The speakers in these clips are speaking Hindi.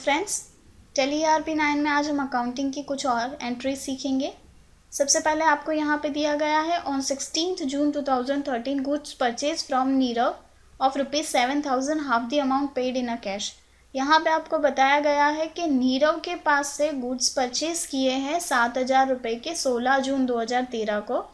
फ्रेंड्स, टेली ERP9 में आज हम अकाउंटिंग की कुछ और एंट्रीज सीखेंगे। सबसे पहले आपको यहाँ पे दिया गया है on 16 June 2013 goods purchase from Nirav of ₹7,000 half the amount paid in a cash. यहाँ पे आपको बताया गया है कि नीरव के पास से गुड्स परचेज किए हैं 7,000 रुपये के 16 जून 2013 को,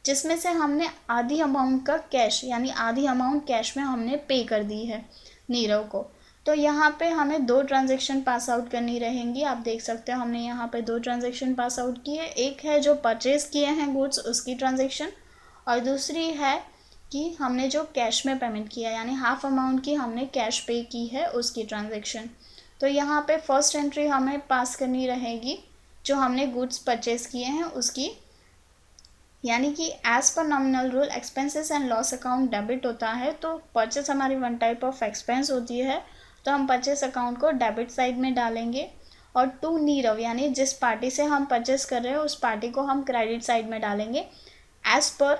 जिसमें से हमने आधी अमाउंट का कैश यानी आधी अमाउंट कैश में हमने पे कर दी है नीरव को। तो यहाँ पे हमें दो ट्रांजैक्शन पास आउट करनी रहेंगी। आप देख सकते हो हमने यहाँ पे दो ट्रांजैक्शन पास आउट की है। एक है जो परचेज किए हैं गुड्स उसकी ट्रांजैक्शन, और दूसरी है कि हमने जो कैश में पेमेंट किया यानी हाफ अमाउंट की हमने कैश पे की है उसकी ट्रांजैक्शन। तो यहाँ पे फर्स्ट एंट्री हमें पास करनी रहेगी जो हमने गुड्स परचेज किए हैं उसकी, यानी कि as per nominal rule expenses and loss account debit होता है। तो परचेस हमारी वन टाइप ऑफ एक्सपेंस होती है, तो हम परचेस अकाउंट को डेबिट साइड में डालेंगे, और टू नीरव यानी जिस पार्टी से हम परचेस कर रहे हैं उस पार्टी को हम क्रेडिट साइड में डालेंगे। As per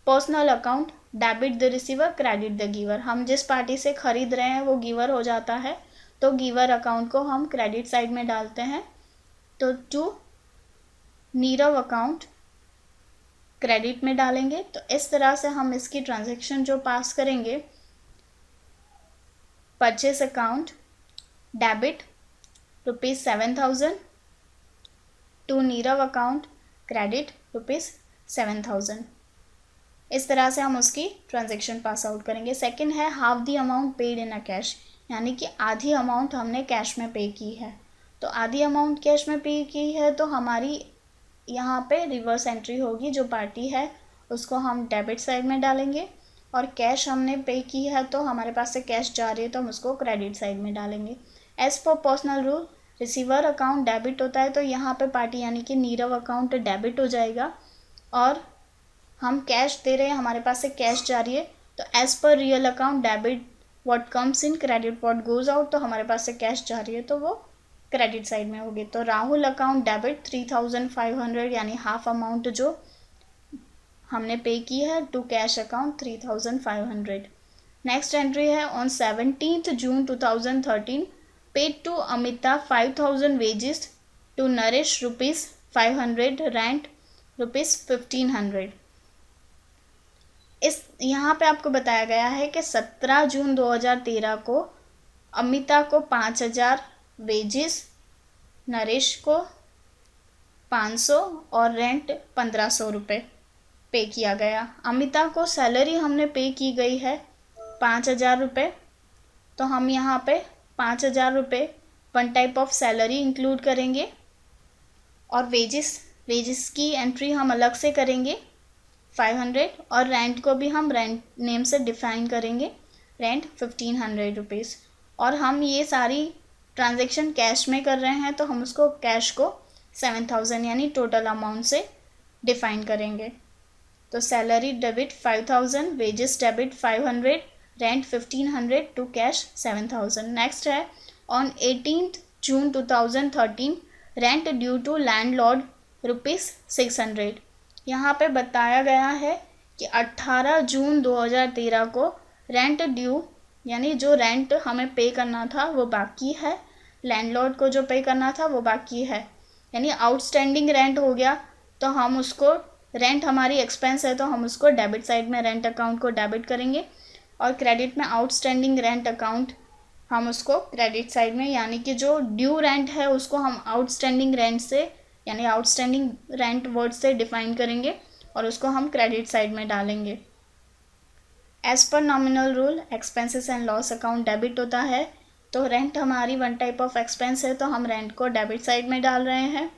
personal account debit the receiver credit the giver, हम जिस पार्टी से खरीद रहे हैं वो गिवर हो जाता है, तो गिवर अकाउंट को हम क्रेडिट साइड में डालते हैं। तो टू नीरव अकाउंट क्रेडिट में डालेंगे। तो इस तरह से हम इसकी ट्रांजैक्शन जो पास करेंगे, purchase account debit ₹7,000 to Nirav account credit ₹7,000, इस तरह से हम उसकी ट्रांजैक्शन पास आउट करेंगे। सेकंड है half the amount paid in a cash, यानी कि आधी अमाउंट हमने कैश में पे की है। तो आधी अमाउंट कैश में पे की है तो हमारी यहाँ पे रिवर्स एंट्री होगी, जो पार्टी है उसको हम डेबिट साइड में डालेंगे, और कैश हमने पे की है तो हमारे पास से कैश जा रही है तो हम उसको क्रेडिट साइड में डालेंगे। As per personal rule receiver account debit होता है, तो यहाँ पे पार्टी यानी कि नीरव अकाउंट डेबिट हो जाएगा, और हम कैश दे रहे हैं हमारे पास से कैश जा रही है, तो as per real account debit what comes in credit what goes out, तो हमारे पास से कैश जा रही है तो वो क्रेडिट साइड में होगी। तो राहुल अकाउंट डेबिट 3,500 यानी हाफ अमाउंट जो हमने पे की है to cash account 3,500। Next entry है on 17 June 2013 paid to Amita 5,000 wages to Narish ₹500 rent ₹1,500। इस यहाँ पे आपको बताया गया है कि 17 जून 2013 को अमिता को 5,000 वेजेस, नरेश को 500 और रेंट 1,500 रुपये पे किया गया। अमिता को सैलरी हमने पे की गई है 5,000 रुपये, तो हम यहाँ पे 5,000 रुपये one type of salary include करेंगे, और वेजेस की एंट्री हम अलग से करेंगे 500, और रेंट को भी हम रेंट नेम से डिफाइन करेंगे, रेंट 1,500 रुपीज़। और हम ये सारी ट्रांजैक्शन कैश में कर रहे हैं तो हम उसको कैश को 7,000 यानी टोटल अमाउंट से डिफाइन करेंगे। तो salary debit 5,000, wages debit 500, rent 1,500 to cash 7,000। Next है on 18 June 2013 rent due to landlord ₹600। यहाँ पे बताया गया है कि 18 जून 2013 को रेंट ड्यू यानी जो रेंट हमें पे करना था वो बाकी है, लैंडलॉर्ड को जो पे करना था वो बाकी है, यानी आउटस्टैंडिंग रेंट हो गया। तो हम उसको, रेंट हमारी एक्सपेंस है तो हम उसको डेबिट साइड में रेंट अकाउंट को डेबिट करेंगे, और क्रेडिट में आउटस्टैंडिंग रेंट अकाउंट हम उसको क्रेडिट साइड में, यानी कि जो ड्यू रेंट है उसको हम आउटस्टैंडिंग रेंट से यानी आउटस्टैंडिंग रेंट वर्ड से डिफाइन करेंगे और उसको हम क्रेडिट साइड में डालेंगे। As per nominal rule expenses and loss account debit होता है, तो रेंट हमारी वन टाइप ऑफ एक्सपेंस है तो हम रेंट को डेबिट साइड में डाल रहे हैं,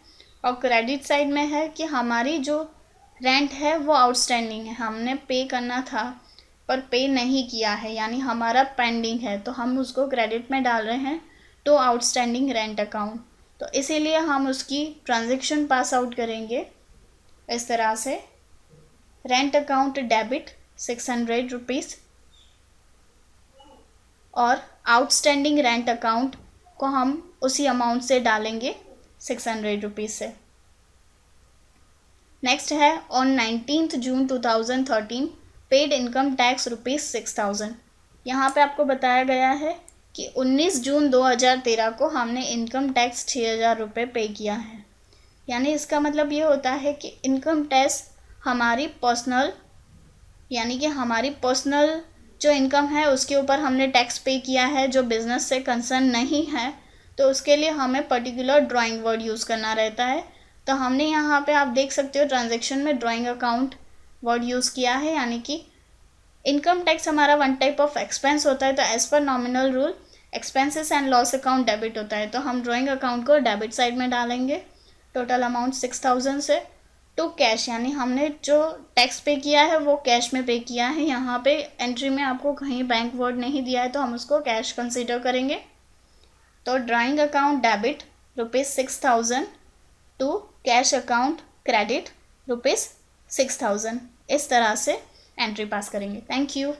और क्रेडिट साइड में है कि हमारी जो रेंट है वो आउटस्टैंडिंग है, हमने पे करना था पर पे नहीं किया है यानी हमारा पेंडिंग है, तो हम उसको क्रेडिट में डाल रहे हैं टू आउटस्टैंडिंग रेंट अकाउंट। तो इसीलिए हम उसकी ट्रांजैक्शन पास आउट करेंगे इस तरह से, रेंट अकाउंट डेबिट 600 रुपीज़, और आउटस्टैंडिंग रेंट अकाउंट को हम उसी अमाउंट से डालेंगे 600 रुपीज़ से। नेक्स्ट है on 19 June 2013 paid income tax ₹6,000। यहाँ पे आपको बताया गया है कि 19 जून 2013 को हमने इनकम टैक्स 6,000 रुपये पे किया है। यानी इसका मतलब ये होता है कि इनकम टैक्स हमारी पर्सनल, यानी कि हमारी पर्सनल जो इनकम है उसके ऊपर हमने टैक्स पे किया है, जो बिज़नेस से कंसर्न नहीं है, तो उसके लिए हमें पर्टिकुलर ड्राइंग वर्ड यूज़ करना रहता है। तो हमने यहाँ पे आप देख सकते हो ट्रांजैक्शन में ड्राइंग अकाउंट वर्ड यूज़ किया है, यानी कि इनकम टैक्स हमारा वन टाइप ऑफ एक्सपेंस होता है, तो as per nominal rule expenses and loss account debit होता है, तो हम ड्राइंग अकाउंट को डेबिट साइड में डालेंगे। टोटल अमाउंट 6,000 से टू कैश, यानी हमने जो टैक्स पे किया है वो कैश में पे किया है। यहाँ पे एंट्री में आपको कहीं बैंक वर्ड नहीं दिया है, तो हम उसको कैश कंसीडर करेंगे। तो drawing account debit ₹6,000 to cash account credit ₹6,000, इस तरह से एंट्री पास करेंगे। Thank you.